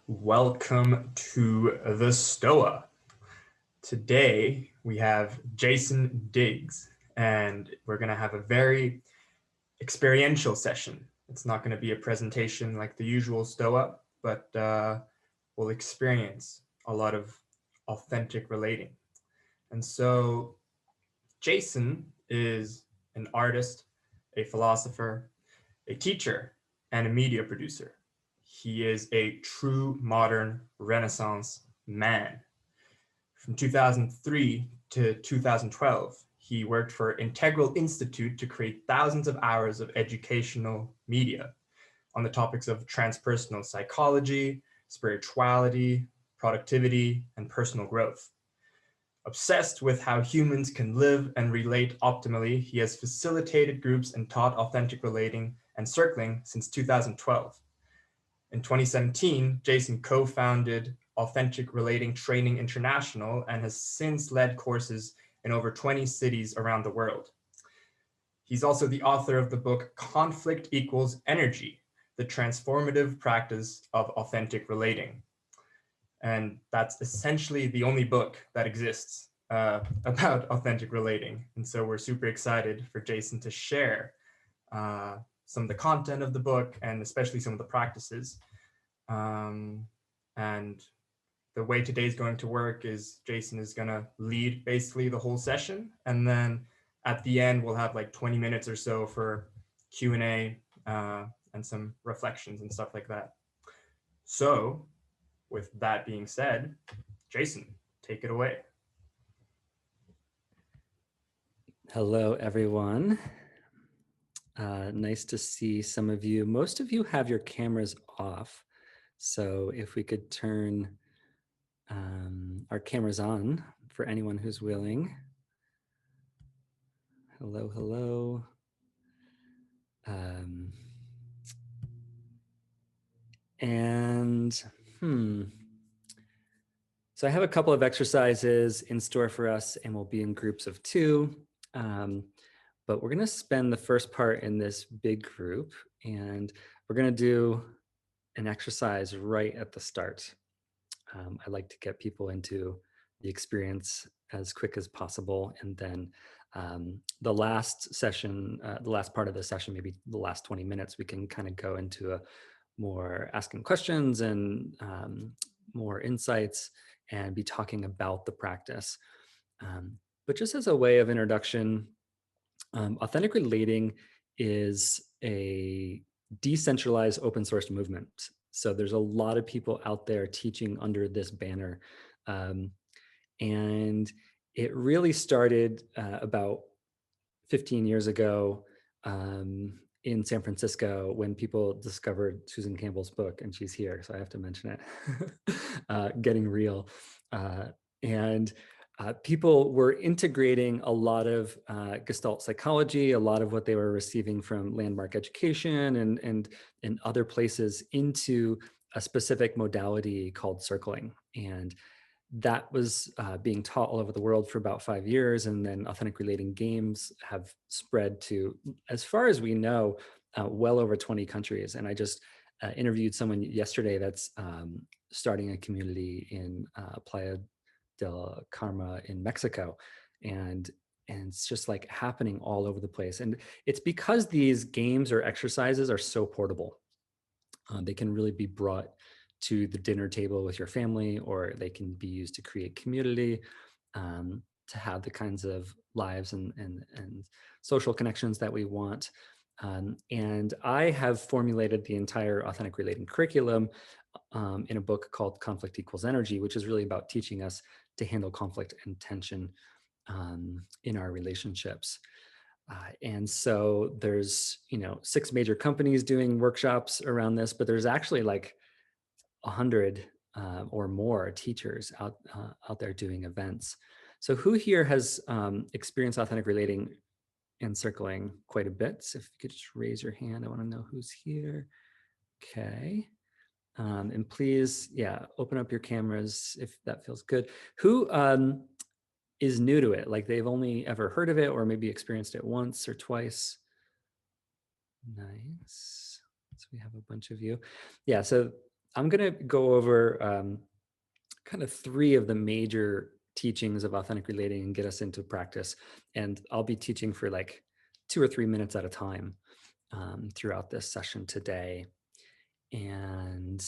Welcome to the Stoa. Today we have Jason Diggs, and we're going to have a very experiential session. It's not going to be a presentation like the usual Stoa, but we'll experience a lot of authentic relating. And so, Jason is an artist, a philosopher, a teacher, and a media producer. He is a true modern Renaissance man. From 2003 to 2012, he worked for Integral Institute to create thousands of hours of educational media on the topics of transpersonal psychology, spirituality, productivity, and personal growth. Obsessed with how humans can live and relate optimally, he has facilitated groups and taught authentic relating and circling since 2012. In 2017, Jason co-founded Authentic Relating Training International and has since led courses in over 20 cities around the world. He's also the author of the book Conflict Equals Energy, the transformative practice of authentic relating. And that's essentially the only book that exists about authentic relating. And so we're super excited for Jason to share some of the content of the book and especially some of the practices. And the way today's going to work is Jason is going to lead basically the whole session. And then at the end, we'll have like 20 minutes or so for Q&A and some reflections and stuff like that. So with that being said, Jason, take it away. Hello, everyone. Nice to see some of you. Most of you have your cameras off. So if we could turn our cameras on for anyone who's willing. Hello, hello. So I have a couple of exercises in store for us, and we'll be in groups of two. But we're going to spend the first part in this big group, and we're going to do an exercise right at the start. I like to get people into the experience as quick as possible, and then the last session, the last part of the session, maybe the last 20 minutes, we can kind of go into a more asking questions and more insights and be talking about the practice. But just as a way of introduction, authentic relating is a decentralized open source movement. So there's a lot of people out there teaching under this banner. And it really started about 15 years ago in San Francisco when people discovered Susan Campbell's book, and she's here, so I have to mention it, Getting Real. People were integrating a lot of Gestalt psychology, a lot of what they were receiving from Landmark Education and other places into a specific modality called circling. And that was being taught all over the world for about 5 years. And then authentic relating games have spread to, as far as we know, well over 20 countries. And I just interviewed someone yesterday that's starting a community in Playa del Carmen in Mexico. And it's just like happening all over the place. And it's because these games or exercises are so portable. They can really be brought to the dinner table with your family, or they can be used to create community, to have the kinds of lives and social connections that we want. And I have formulated the entire authentic relating curriculum in a book called Conflict Equals Energy, which is really about teaching us to handle conflict and tension in our relationships. And so there's, 6 major companies doing workshops around this, but there's actually like 100 or more teachers out there doing events. So who here has experienced authentic relating and circling quite a bit? So if you could just raise your hand, I want to know who's here. Okay. And please, open up your cameras if that feels good. Who is new to it? Like they've only ever heard of it or maybe experienced it once or twice. Nice. So we have a bunch of you. Yeah, so I'm going to go over kind of three of the major teachings of authentic relating and get us into practice. And I'll be teaching for like 2 or 3 minutes at a time throughout this session today. And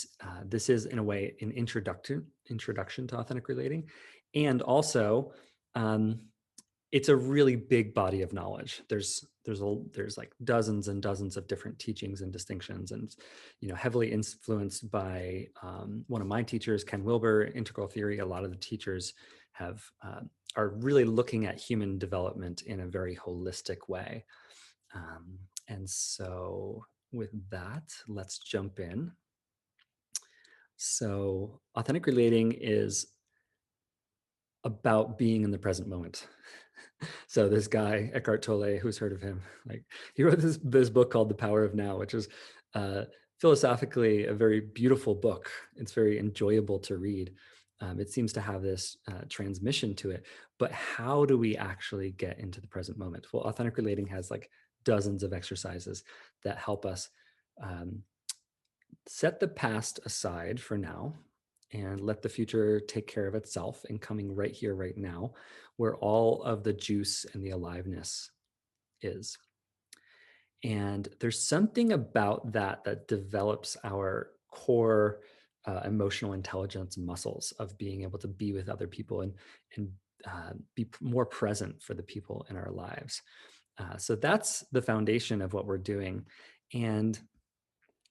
this is, in a way, an introduction to authentic relating. And also, it's a really big body of knowledge. There's like dozens and dozens of different teachings and distinctions, and heavily influenced by one of my teachers, Ken Wilber, integral theory. A lot of the teachers are really looking at human development in a very holistic way. And so with that, let's jump in. So authentic relating is about being in the present moment. So this guy, Eckhart Tolle, who's heard of him? Like, he wrote this book called The Power of Now, which is philosophically a very beautiful book. It's very enjoyable to read. It seems to have this transmission to it. But how do we actually get into the present moment? Well, authentic relating has like dozens of exercises that help us set the past aside for now and let the future take care of itself, and coming right here, right now, where all of the juice and the aliveness is. And there's something about that develops our core emotional intelligence muscles of being able to be with other people and be more present for the people in our lives. So that's the foundation of what we're doing. And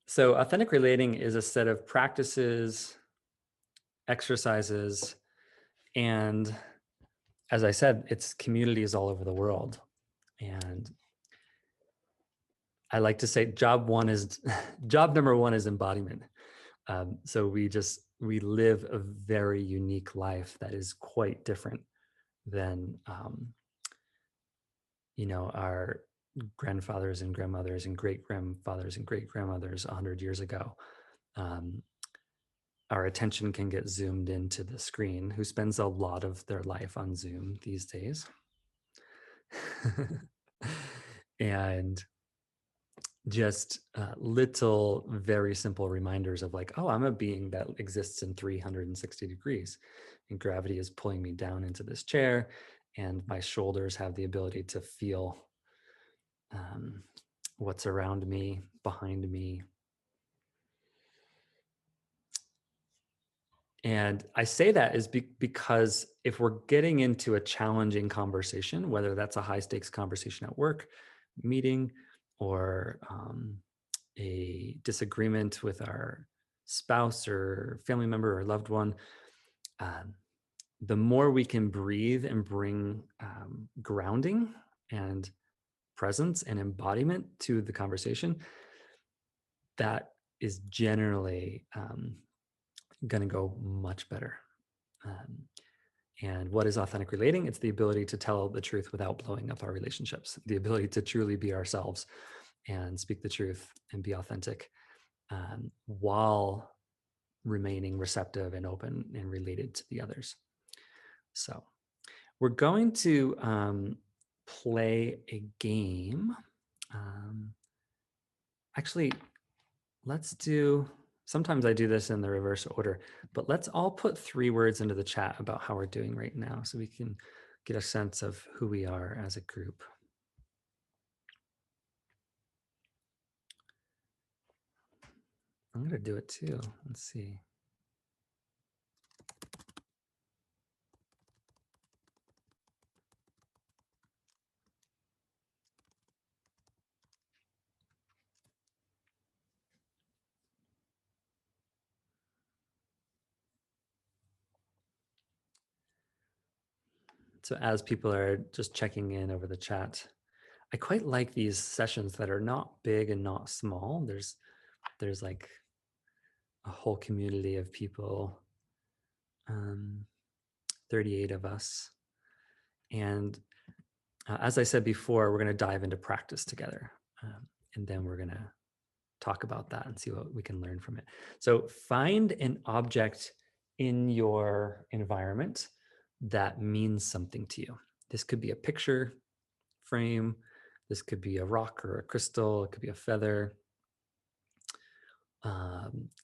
so authentic relating is a set of practices, exercises, and as I said, it's communities all over the world. And I like to say job number one is embodiment. So we live a very unique life that is quite different than our grandfathers and grandmothers and great grandfathers and great grandmothers 100 years ago. Our attention can get zoomed into the screen. Who spends a lot of their life on Zoom these days? And just little, very simple reminders of like, oh, I'm a being that exists in 360 degrees, and gravity is pulling me down into this chair, and my shoulders have the ability to feel what's around me, behind me. And I say that is because if we're getting into a challenging conversation, whether that's a high stakes conversation at work, meeting, or a disagreement with our spouse or family member or loved one, the more we can breathe and bring grounding and presence and embodiment to the conversation, that is generally going to go much better. And what is authentic relating? It's the ability to tell the truth without blowing up our relationships, the ability to truly be ourselves and speak the truth and be authentic while remaining receptive and open and related to the others. So we're going to play a game. Actually, let's do, sometimes I do this in the reverse order, but let's all put 3 words into the chat about how we're doing right now so we can get a sense of who we are as a group. I'm going to do it too. Let's see. So as people are just checking in over the chat, I quite like these sessions that are not big and not small. There's like a whole community of people, 38 of us. And as I said before, we're going to dive into practice together. And then we're going to talk about that and see what we can learn from it. So find an object in your environment that means something to you. This could be a picture frame. This could be a rock or a crystal. It could be a feather.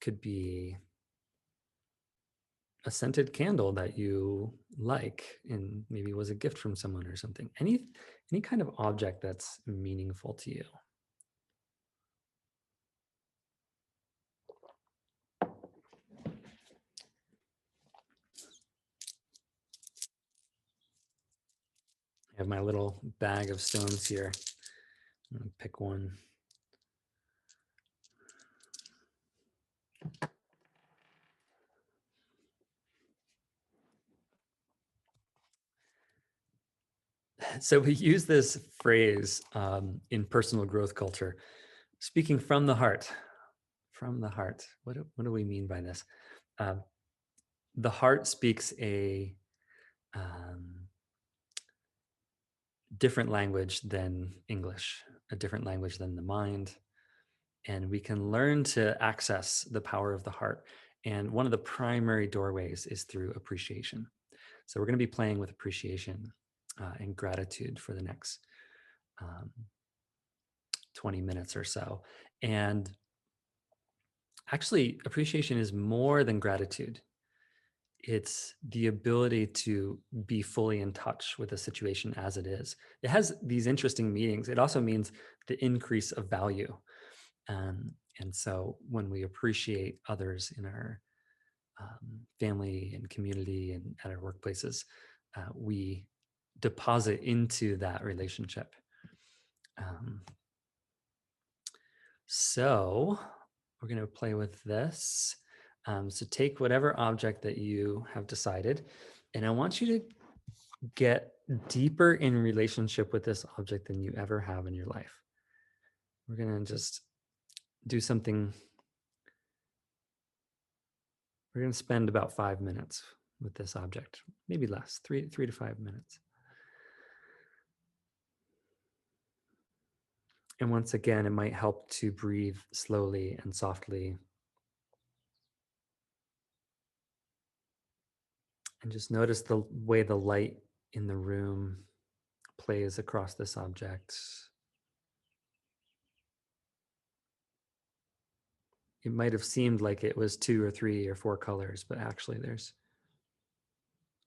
Could be a scented candle that you like and maybe was a gift from someone or something. Any kind of object that's meaningful to you. I have my little bag of stones here. I'm gonna pick one. So we use this phrase in personal growth culture, speaking from the heart. From the heart. What do we mean by this? Um, the heart speaks a different language than English, a different language than the mind. And we can learn to access the power of the heart. And one of the primary doorways is through appreciation. So we're going to be playing with appreciation and gratitude for the next 20 minutes or so. And actually, appreciation is more than gratitude. It's the ability to be fully in touch with the situation as it is. It has these interesting meanings. It also means the increase of value. And so when we appreciate others in our family and community and at our workplaces, we deposit into that relationship. So we're going to play with this. So take whatever object that you have decided, and I want you to get deeper in relationship with this object than you ever have in your life. We're going to just do something. We're going to spend about 5 minutes with this object, maybe less, three to 5 minutes. And once again, it might help to breathe slowly and softly. And just notice the way the light in the room plays across this object. It might have seemed like it was 2 or 3 or 4 colors, but actually there's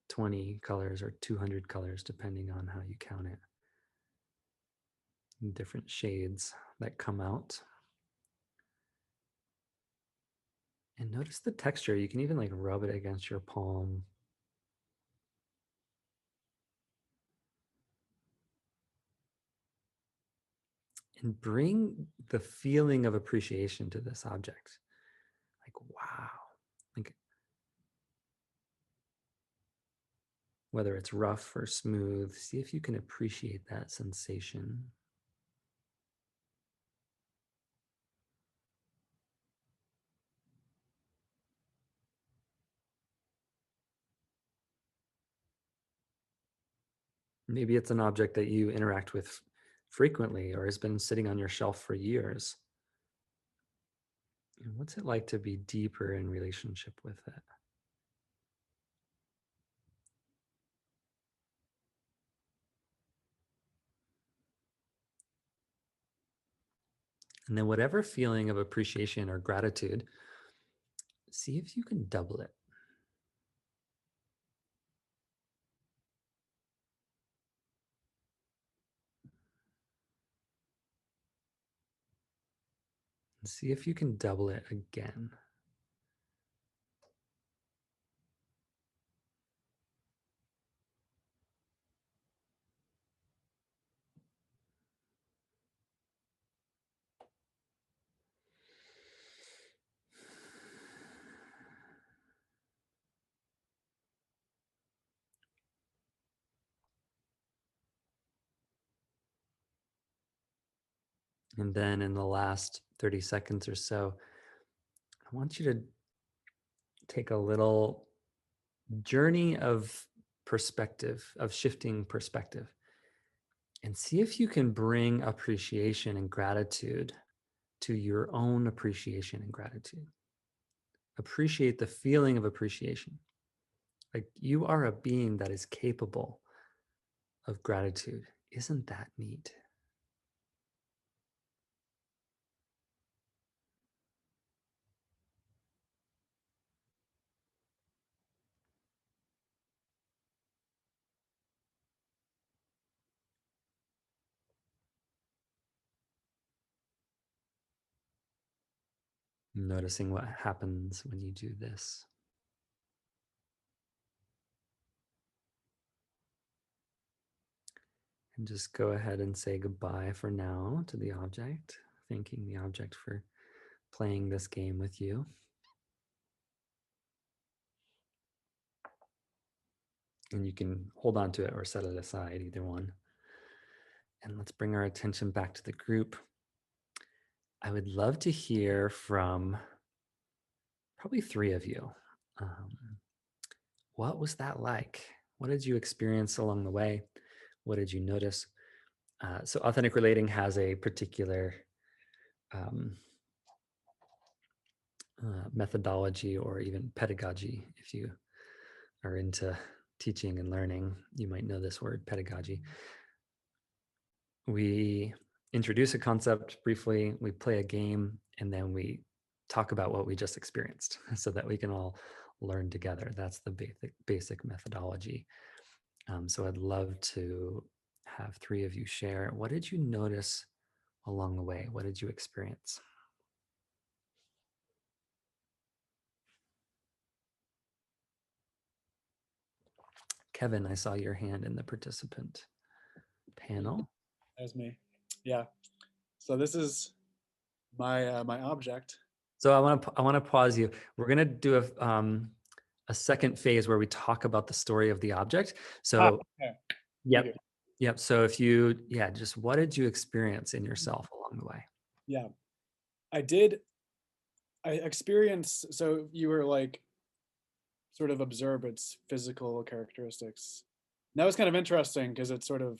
20 colors or 200 colors, depending on how you count it. Different shades that come out. And notice the texture. You can even like rub it against your palm. And bring the feeling of appreciation to this object. Like, wow. Like, whether it's rough or smooth, see if you can appreciate that sensation. Maybe it's an object that you interact with frequently or has been sitting on your shelf for years. And what's it like to be deeper in relationship with it? And then whatever feeling of appreciation or gratitude, see if you can double it. And see if you can double it again. And then in the last 30 seconds or so, I want you to take a little journey of perspective, of shifting perspective, and see if you can bring appreciation and gratitude to your own appreciation and gratitude. Appreciate the feeling of appreciation. Like you are a being that is capable of gratitude. Isn't that neat? Noticing what happens when you do this. And just go ahead and say goodbye for now to the object, thanking the object for playing this game with you. And you can hold on to it or set it aside, either one. And let's bring our attention back to the group. I would love to hear from probably 3 of you. What was that like? What did you experience along the way? What did you notice? So authentic relating has a particular methodology or even pedagogy. If you are into teaching and learning, you might know this word, pedagogy. We introduce a concept briefly, we play a game, and then we talk about what we just experienced so that we can all learn together. That's the basic methodology. So I'd love to have 3 of you share. What did you notice along the way? What did you experience? Kevin, I saw your hand in the participant panel. That was me. Yeah. So this is my my object. So I want to pause you. We're gonna do a second phase where we talk about the story of the object. So Okay. yep. So if you just what did you experience in yourself along the way? Yeah. I experienced, so you were like sort of observe its physical characteristics. And that was kind of interesting because it's sort of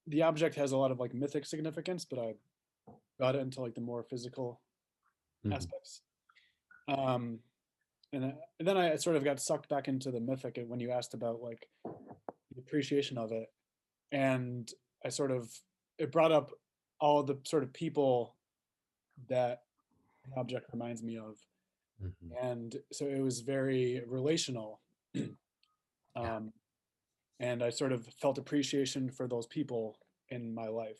the object has a lot of like mythic significance, but I got it into like the more physical aspects. And then I sort of got sucked back into the mythic when you asked about like the appreciation of it, and it brought up all the sort of people that the object reminds me of. And so it was very relational. And I sort of felt appreciation for those people in my life.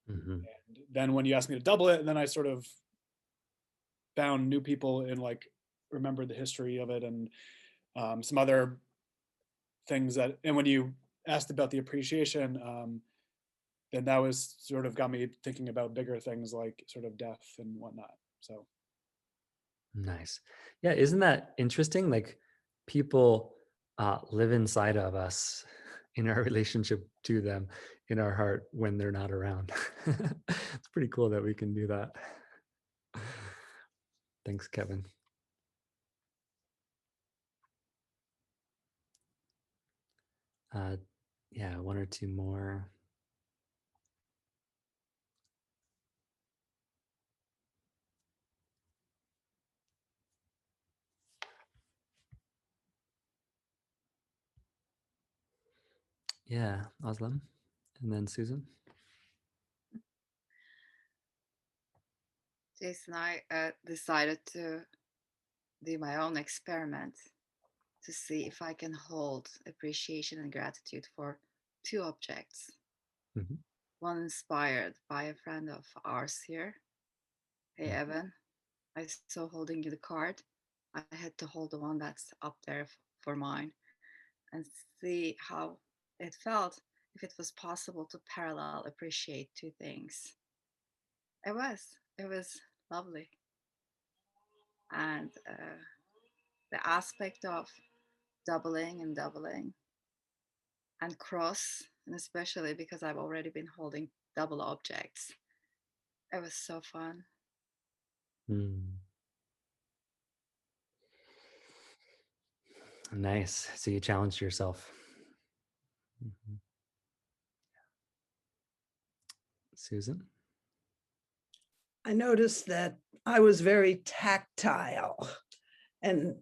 And then when you asked me to double it, then I sort of found new people and like remembered the history of it and some other things and when you asked about the appreciation, then that was sort of got me thinking about bigger things like sort of death and whatnot. So nice. Yeah, isn't that interesting? Like people live inside of us in our relationship to them in our heart when they're not around. It's pretty cool that we can do that. Thanks, Kevin. Yeah, 1 or 2 more. Yeah, Aslam, and then Susan. Jason and I decided to do my own experiment to see if I can hold appreciation and gratitude for 2 objects. One inspired by a friend of ours here. Hey, Evan, I saw holding you the card. I had to hold the one that's up there for mine and see how it felt if it was possible to parallel appreciate 2 things. It was lovely. And the aspect of doubling and cross, and especially because I've already been holding double objects. It was so fun. Nice. So you challenged yourself. Susan? I noticed that I was very tactile, and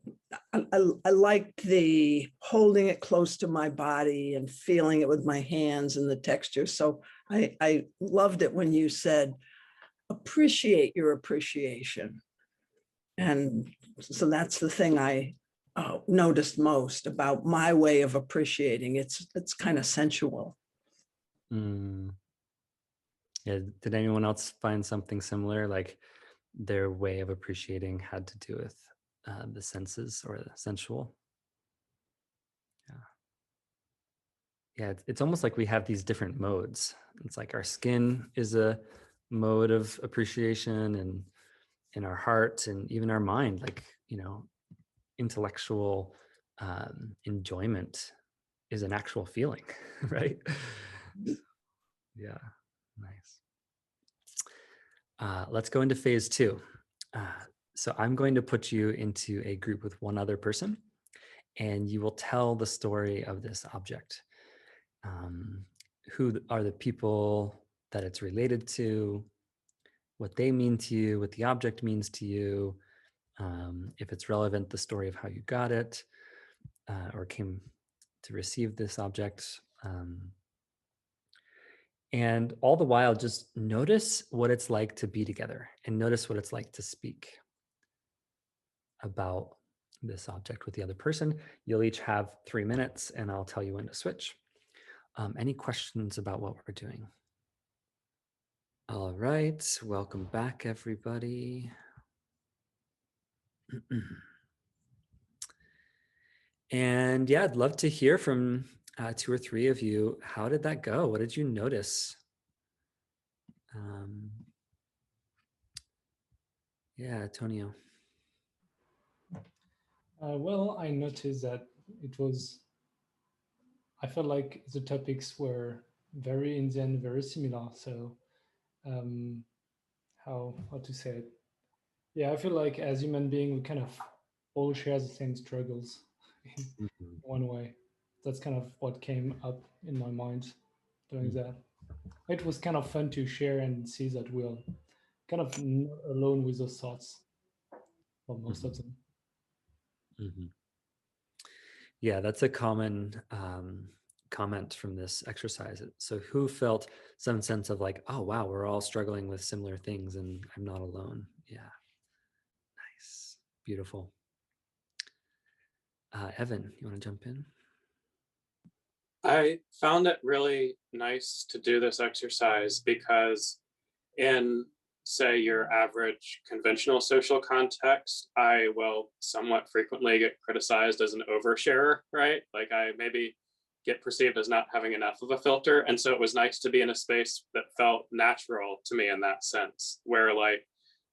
I liked the holding it close to my body and feeling it with my hands and the texture. So I loved it when you said, appreciate your appreciation. And so that's the thing I noticed most about my way of appreciating. It's kind of sensual. Yeah. Did anyone else find something similar? Like their way of appreciating had to do with the senses or the sensual. Yeah, it's almost like we have these different modes. It's like our skin is a mode of appreciation, and in our heart and even our mind, like, intellectual enjoyment is an actual feeling, right? Yeah, nice. Let's go into phase 2. So I'm going to put you into a group with one other person, and you will tell the story of this object. Who are the people that it's related to, what they mean to you, what the object means to you, if it's relevant, the story of how you got it or came to receive this object. And all the while, just notice what it's like to be together and notice what it's like to speak about this object with the other person. You'll each have 3 minutes, and I'll tell you when to switch. Any questions about what we're doing? All right, welcome back, everybody. And yeah, I'd love to hear from 2 or 3 of you. How did that go? What did you notice? Yeah, Antonio. Well, I noticed that I felt like the topics were very in the end very similar. So how to say it? Yeah, I feel like as human beings, we kind of all share the same struggles in one way. That's kind of what came up in my mind doing that. It was kind of fun to share and see that we're kind of not alone with those thoughts for most of them. Yeah, that's a common comment from this exercise. So who felt some sense of like, oh, wow, we're all struggling with similar things and I'm not alone. Yeah, nice, beautiful. Evan, you want to jump in? I found it really nice to do this exercise because in, say, your average conventional social context, I will somewhat frequently get criticized as an oversharer, right? Like I maybe get perceived as not having enough of a filter. And so it was nice to be in a space that felt natural to me in that sense, where like,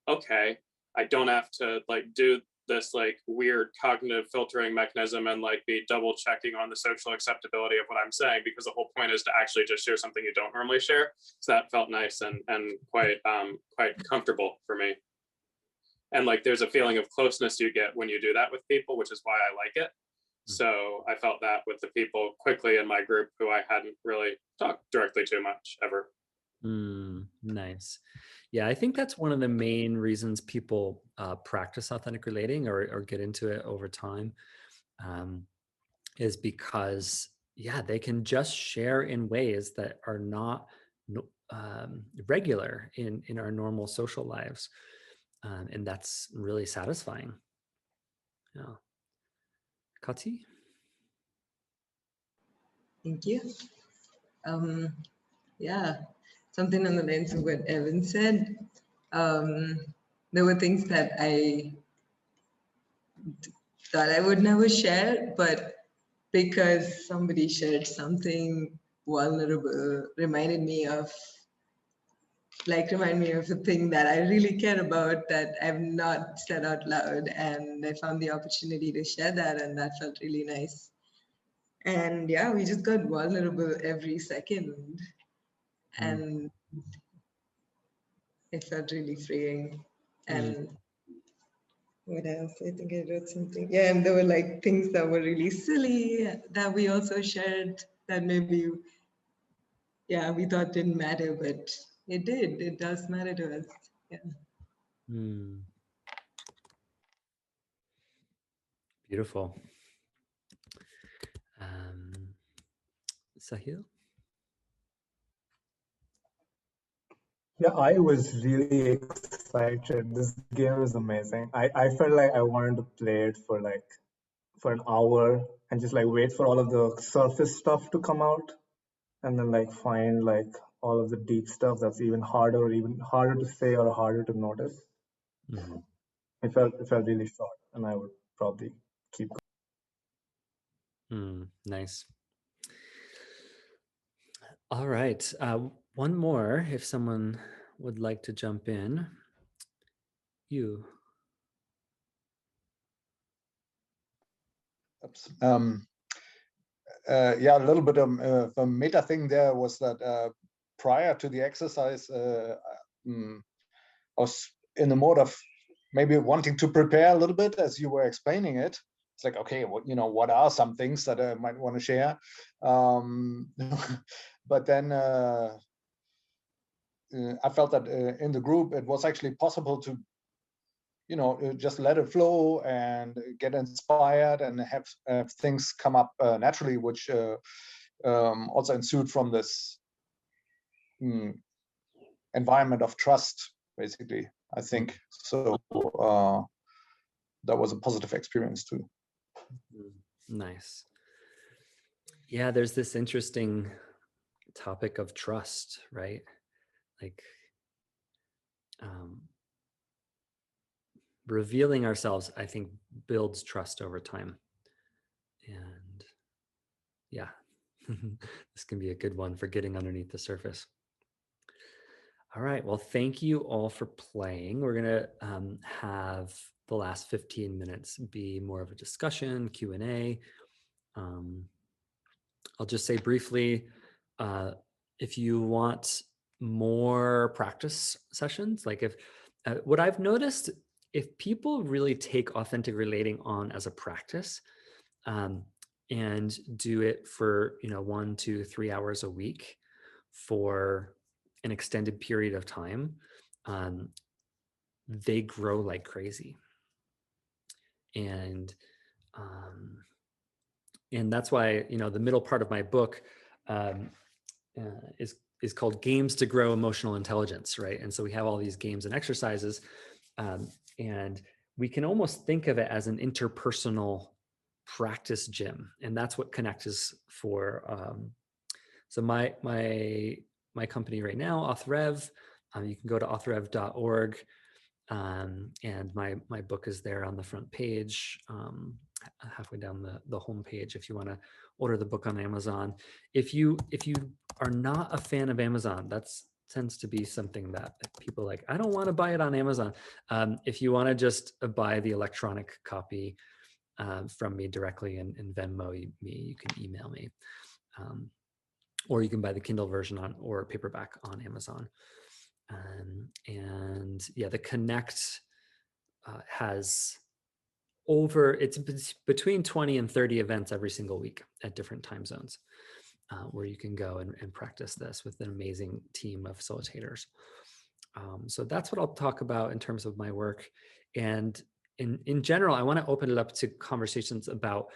okay, I don't have to like do this like weird cognitive filtering mechanism and like be double checking on the social acceptability of what I'm saying, because the whole point is to actually just share something you don't normally share. So that felt nice and quite comfortable for me. And like there's a feeling of closeness you get when you do that with people, which is why I like it. So I felt that with the people quickly in my group who I hadn't really talked directly to much ever. Nice. Yeah, I think that's one of the main reasons people practice authentic relating or get into it over time, is because, yeah, they can just share in ways that are not regular in our normal social lives. And that's really satisfying. Yeah. Kati? Thank you. Yeah, something on the lines of what Evan said. There were things that I thought I would never share, but because somebody shared something vulnerable, remind me of a thing that I really care about that I've not said out loud. And I found the opportunity to share that, and that felt really nice. And yeah, we just got vulnerable every second. And it felt really freeing. And what else? I think I wrote something. Yeah, and there were like things that were really silly that we also shared that maybe, yeah, we thought didn't matter, but it did. It does matter to us. Yeah. Beautiful. Sahil? Yeah, I was really excited. This game is amazing. I felt like I wanted to play it for an hour and just like wait for all of the surface stuff to come out and then like find like all of the deep stuff that's even harder to say or harder to notice. Mhm. It felt really short, and I would probably keep going. Nice. All right. One more, if someone would like to jump in. You. Yeah, a little bit of a meta thing there was that prior to the exercise, I was in the mode of maybe wanting to prepare a little bit as you were explaining it. It's like, okay, what are some things that I might want to share? But then I felt that in the group, it was actually possible to just let it flow and get inspired and have things come up naturally, which also ensued from this environment of trust, basically, I think. So that was a positive experience too. Nice. Yeah, there's this interesting topic of trust, right? Like revealing ourselves, I think, builds trust over time. And yeah, this can be a good one for getting underneath the surface. All right, well, thank you all for playing. We're gonna have the last 15 minutes be more of a discussion, Q&A. I'll just say briefly, if you want more practice sessions, like if what I've noticed, if people really take authentic relating on as a practice and do it for 1, 2, 3 hours a week for an extended period of time, they grow like crazy. And that's why the middle part of my book is called Games to Grow Emotional Intelligence, right? And so we have all these games and exercises, and we can almost think of it as an interpersonal practice gym, and that's what Connect is for. So my company right now, AuthRev, you can go to authrev.org, and my book is there on the front page, halfway down the home page, if you want to order the book on Amazon. If you are not a fan of Amazon, that's tends to be something that people like, I don't want to buy it on Amazon. If you want to just buy the electronic copy from me directly and Venmo me, you can email me. Or you can buy the Kindle version or paperback on Amazon. And yeah, the Connect has it's between 20 and 30 events every single week at different time zones, where you can go and practice this with an amazing team of facilitators. So that's what I'll talk about in terms of my work. And in general, I want to open it up to conversations about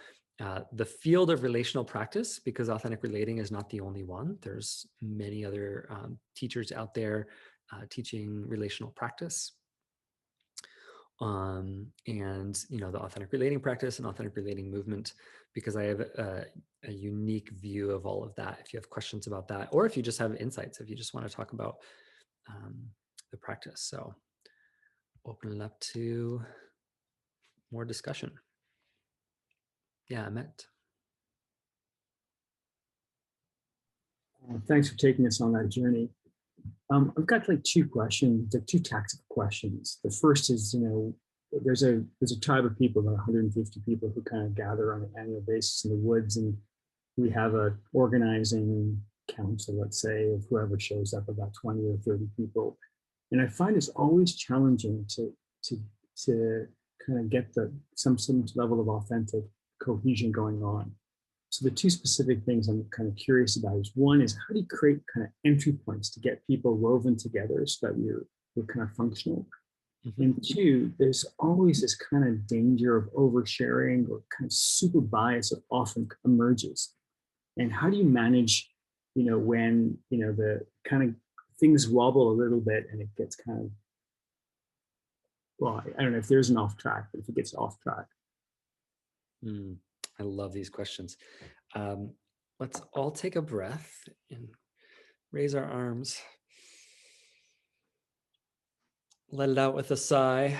the field of relational practice, because authentic relating is not the only one. There's many other teachers out there teaching relational practice. And the authentic relating practice and authentic relating movement, because I have a unique view of all of that. If you have questions about that, or if you just have insights, if you just want to talk about the practice. So open it up to more discussion. Yeah, Amit. Thanks for taking us on that journey. I've got like two questions, two tactical questions. The first is, there's a tribe of people, about 150 people, who kind of gather on an annual basis in the woods, and we have a organizing council, let's say, of whoever shows up, about 20 or 30 people. And I find it's always challenging to kind of get some level of authentic cohesion going on. So the two specific things I'm kind of curious about is, one is, how do you create kind of entry points to get people woven together so that we're kind of functional? Mm-hmm. And two, there's always this kind of danger of oversharing or kind of super bias that often emerges. And how do you manage, when, the kind of things wobble a little bit and it gets kind of, well, I don't know if there's an off track, but if it gets off track. I love these questions. Let's all take a breath and raise our arms. Let it out with a sigh.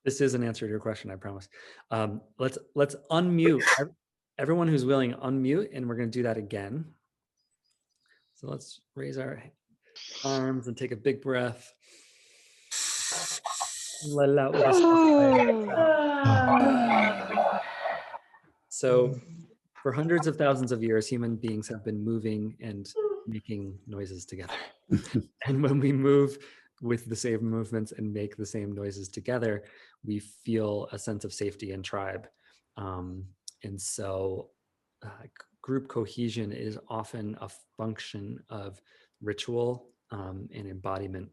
This is an answer to your question, I promise. Let's unmute. Everyone who's willing, unmute, and we're going to do that again. So let's raise our arms and take a big breath. Let it out with a sigh. So for hundreds of thousands of years, human beings have been moving and making noises together. And when we move with the same movements and make the same noises together, we feel a sense of safety and tribe. And so group cohesion is often a function of ritual and embodiment.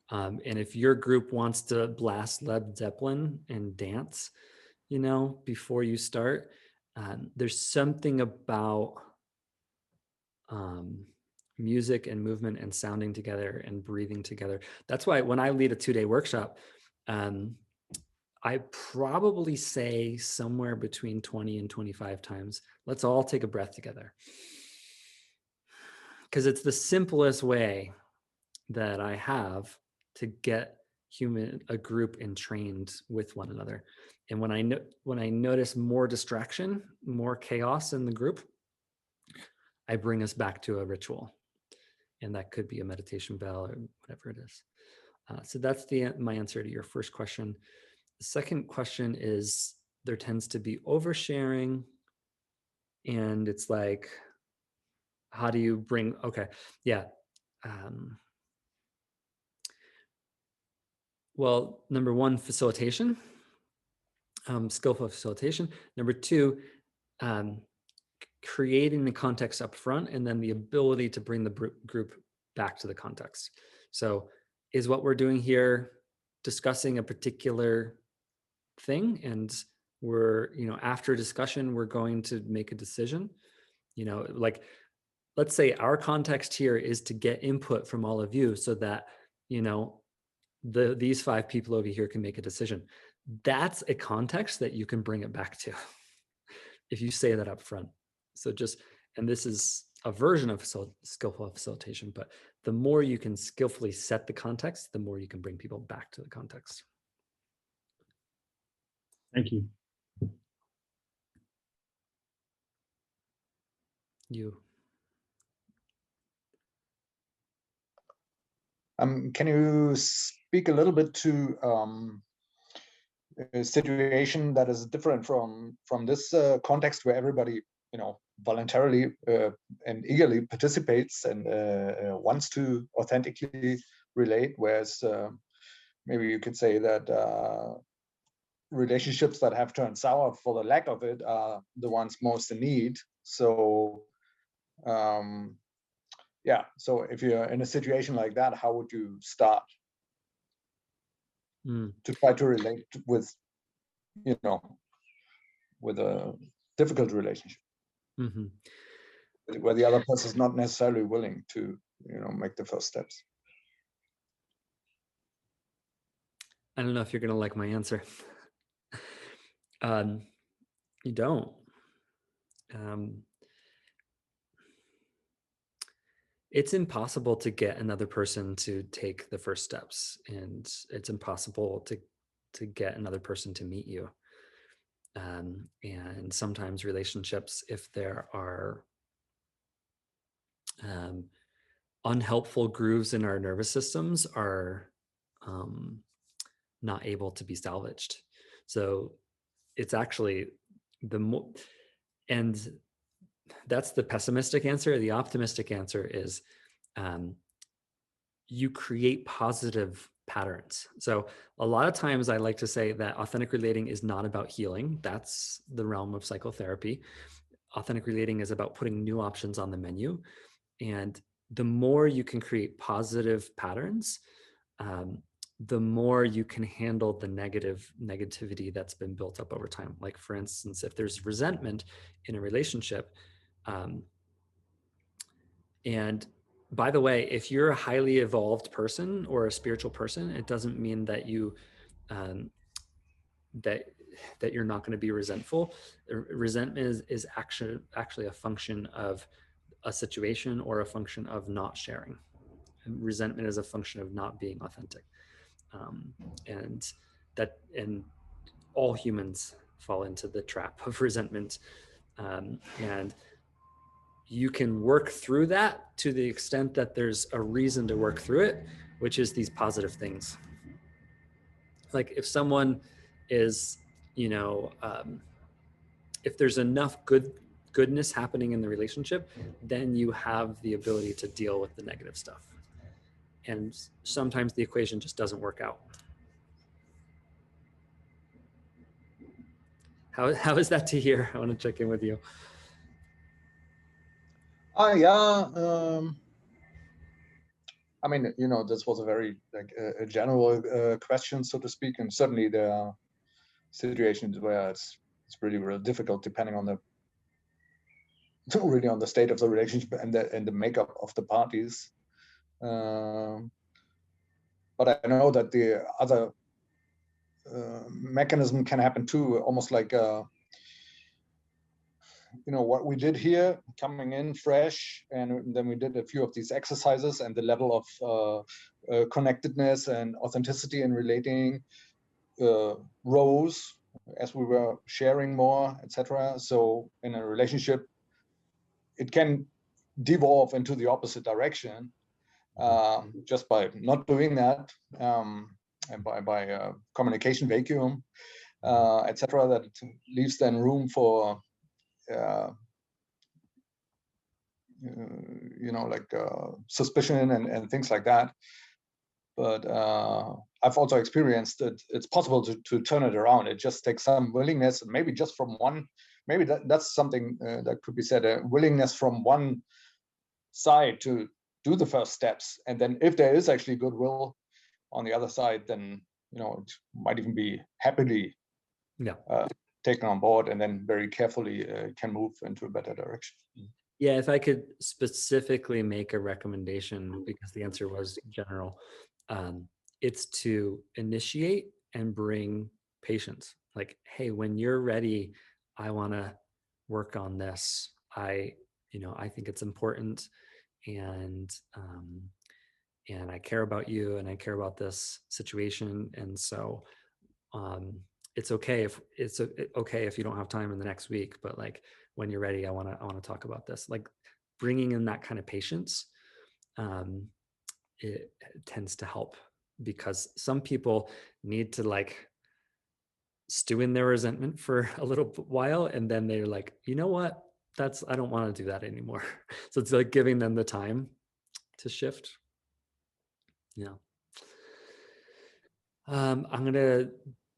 And if your group wants to blast Led Zeppelin and dance, you know, before you start, there's something about music and movement and sounding together and breathing together. That's why when I lead a 2-day workshop, I probably say somewhere between 20 and 25 times, let's all take a breath together. Because it's the simplest way that I have to get a group entrained with one another. And when I notice more distraction, more chaos in the group, I bring us back to a ritual. And that could be a meditation bell or whatever it is. So that's my answer to your first question. The second question is, there tends to be oversharing. And it's like, how do you bring, okay, yeah. Well, number one, facilitation, skillful facilitation. Number two, creating the context up front, and then the ability to bring the group back to the context. So is what we're doing here discussing a particular thing, and we're, you know, after discussion, we're going to make a decision, you know, like, let's say our context here is to get input from all of you so that, you know, these 5 people over here can make a decision. That's a context that you can bring it back to if you say that up front. So just, and this is a version of skillful facilitation, but the more you can skillfully set the context, the more you can bring people back to the context. Thank you. Can you speak a little bit to a situation that is different from this context, where everybody, you know, voluntarily and eagerly participates and wants to authentically relate, whereas maybe you could say that relationships that have turned sour for the lack of it are the ones most in need. So yeah, so if you're in a situation like that, how would you start to try to relate with, you know, with a difficult relationship, where the other person is not necessarily willing to, you know, make the first steps? I don't know if you're going to like my answer. You don't. It's impossible to get another person to take the first steps, and it's impossible to get another person to meet you. And sometimes relationships, if there are unhelpful grooves in our nervous systems, are not able to be salvaged. So it's actually the more, and that's the pessimistic answer. The optimistic answer is you create positive patterns. So a lot of times I like to say that authentic relating is not about healing. That's the realm of psychotherapy. Authentic relating is about putting new options on the menu. And the more you can create positive patterns, the more you can handle the negativity that's been built up over time. Like, for instance, if there's resentment in a relationship, and by the way, if you're a highly evolved person or a spiritual person, it doesn't mean that you that you're not going to be resentful. Resentment is actually a function of a situation or a function of not sharing. resentment is a function of not being authentic. And all humans fall into the trap of resentment. And you can work through that to the extent that there's a reason to work through it, which is these positive things. Like if someone is, if there's enough goodness happening in the relationship, then you have the ability to deal with the negative stuff. And sometimes the equation just doesn't work out. How is that to hear? I want to check in with you. I mean, this was a very a general question, so to speak, and certainly there are situations where it's really, really difficult depending on the really on the state of the relationship and the makeup of the parties. But I know that the other mechanism can happen too, almost like what we did here, coming in fresh, and then we did a few of these exercises, and the level of connectedness and authenticity in relating rose as we were sharing more, etc. So in a relationship, it can devolve into the opposite direction just by not doing that, and by communication vacuum, etc. That leaves then room for suspicion and things like that. But I've also experienced that it's possible to turn it around. It just takes some willingness, maybe just from one, maybe that's something that could be said, a willingness from one side to do the first steps. And then if there is actually goodwill on the other side, then, it might even be happily taken on board, and then very carefully can move into a better direction. Yeah, if I could specifically make a recommendation, because the answer was general, it's to initiate and bring patience. Like, hey, when you're ready, I want to work on this. I think it's important, and I care about you, and I care about this situation, and so it's okay if you don't have time in the next week, but like when you're ready, I want to talk about this. Like bringing in that kind of patience, it tends to help, because some people need to like stew in their resentment for a little while, and then they're like, you know what? I don't want to do that anymore. So it's like giving them the time to shift. Yeah. I'm going to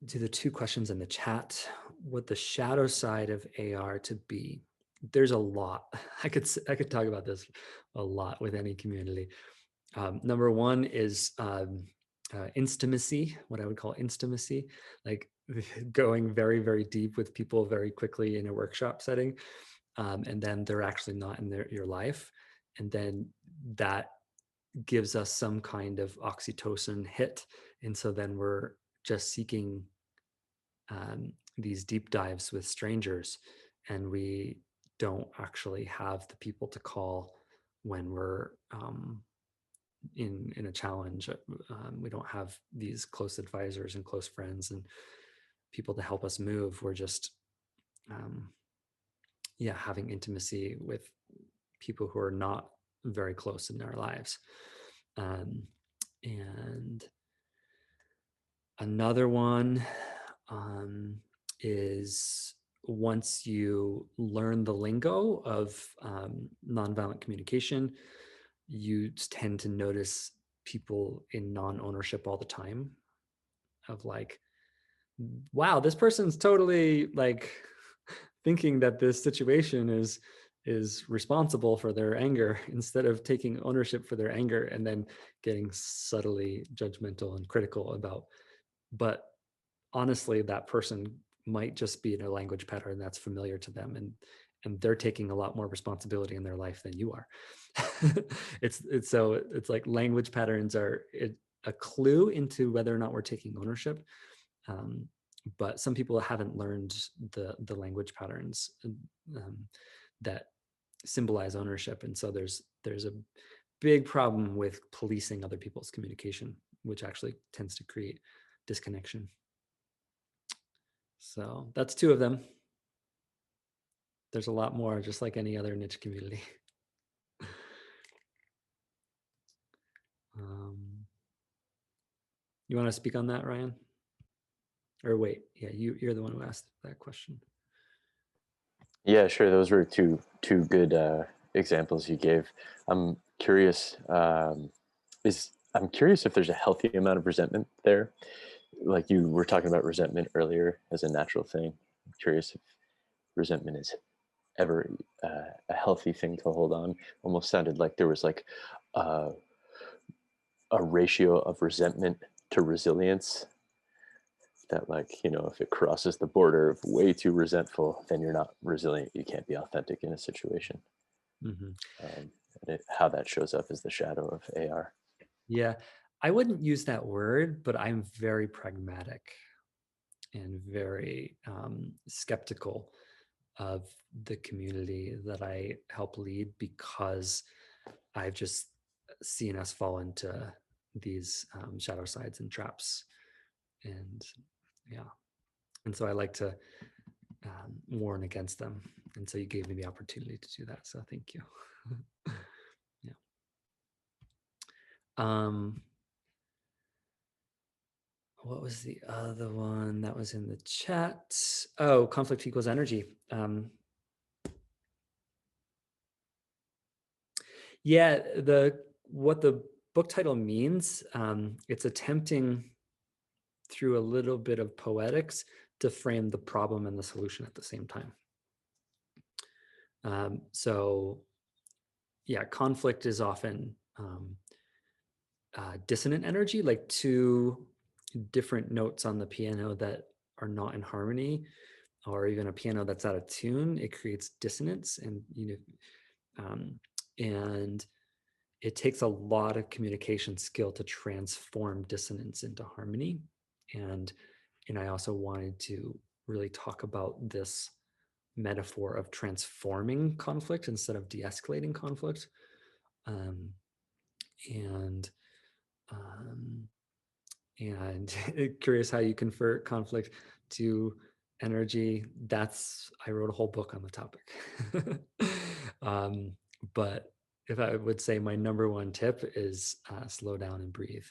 do the 2 questions in the chat. What the shadow side of AR to be. There's a lot. I could talk about this a lot with any community. Number 1 is intimacy, what I would call intimacy, like going very, very deep with people very quickly in a workshop setting. And then they're actually not in your life. And then that gives us some kind of oxytocin hit. And so then we're just seeking these deep dives with strangers, and we don't actually have the people to call when we're in a challenge. We don't have these close advisors and close friends and people to help us move. We're just having intimacy with people who are not very close in our lives. And another one is, once you learn the lingo of nonviolent communication, you tend to notice people in non-ownership all the time, of like, wow, this person's totally like thinking that this situation is responsible for their anger, instead of taking ownership for their anger and then getting subtly judgmental and critical about. But honestly, that person might just be in a language pattern that's familiar to them, and they're taking a lot more responsibility in their life than you are. It's like language patterns are a clue into whether or not we're taking ownership. But some people haven't learned the language patterns that symbolize ownership, and so there's a big problem with policing other people's communication, which actually tends to create disconnection. So that's 2 of them. There's a lot more, just like any other niche community. You want to speak on that, Ryan? Or wait, yeah, you're the one who asked that question. Yeah, sure. Those were two good examples you gave. I'm curious. I'm curious if there's a healthy amount of resentment there. Like you were talking about resentment earlier as a natural thing. I'm curious if resentment is ever a healthy thing to hold on. Almost sounded like there was like a ratio of resentment to resilience. That, like, you know, if it crosses the border of way too resentful, then you're not resilient. You can't be authentic in a situation. And how that shows up is the shadow of AR. Yeah, I wouldn't use that word, but I'm very pragmatic and very skeptical of the community that I help lead, because I've just seen us fall into these shadow sides and traps. And yeah, and so I like to warn against them. And so you gave me the opportunity to do that. So thank you. Yeah. What was the other one that was in the chat? Oh, conflict equals energy. Yeah, what the book title means, it's attempting through a little bit of poetics to frame the problem and the solution at the same time. So yeah, conflict is often dissonant energy, like 2 different notes on the piano that are not in harmony, or even a piano that's out of tune. It creates dissonance, and and it takes a lot of communication skill to transform dissonance into harmony. And I also wanted to really talk about this metaphor of transforming conflict instead of de-escalating conflict. And curious how you convert conflict to energy. I wrote a whole book on the topic. But if I would say my number 1 tip is slow down and breathe,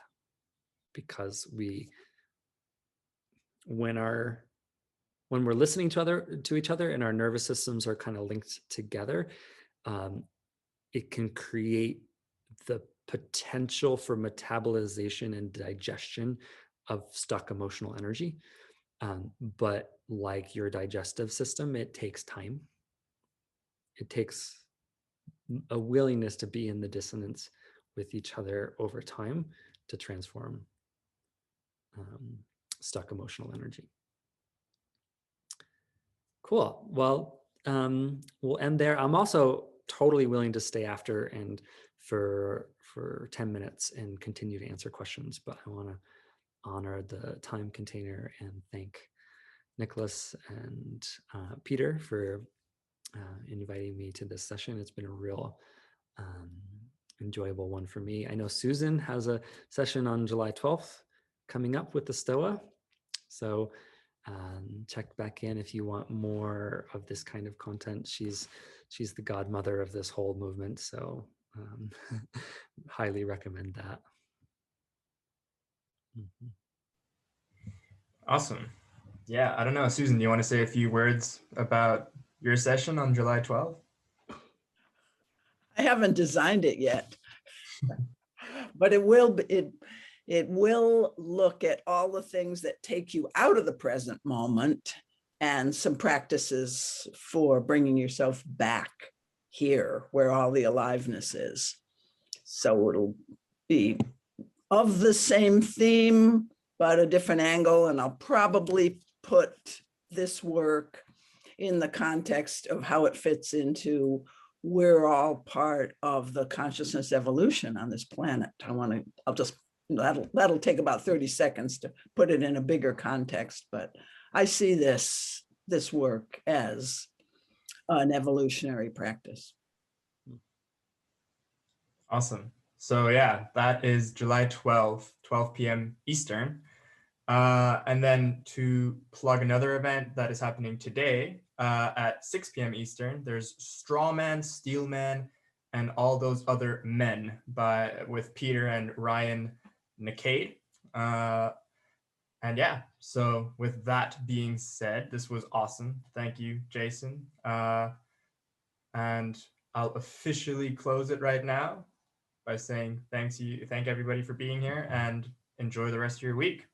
because when we're listening to each other and our nervous systems are kind of linked together, it can create the potential for metabolization and digestion of stuck emotional energy. But like your digestive system, it takes time. It takes a willingness to be in the dissonance with each other over time to transform stuck emotional energy. Cool. Well, we'll end there. I'm also totally willing to stay after and for 10 minutes and continue to answer questions, but I want to honor the time container and thank Nicholas and Peter for inviting me to this session. It's been a real enjoyable one for me. I know Susan has a session on July 12th coming up with the Stoa. So check back in if you want more of this kind of content. She's the godmother of this whole movement. So highly recommend that. Mm-hmm. Awesome. Yeah, I don't know. Susan, do you want to say a few words about your session on July 12th? I haven't designed it yet, but it will look at all the things that take you out of the present moment and some practices for bringing yourself back here where all the aliveness is. So it'll be of the same theme, but a different angle. And I'll probably put this work in the context of how it fits into we're all part of the consciousness evolution on this planet. That'll take about 30 seconds to put it in a bigger context, but I see this work as an evolutionary practice. Awesome. So yeah, that is July 12th, 12 p.m. Eastern. And then to plug another event that is happening today at 6 p.m. Eastern, there's Strawman, Steelman, and All Those Other Men with Peter and Ryan Nickade. And yeah, so with that being said, this was awesome. Thank you, Jason. And I'll officially close it right now by saying thank everybody for being here and enjoy the rest of your week.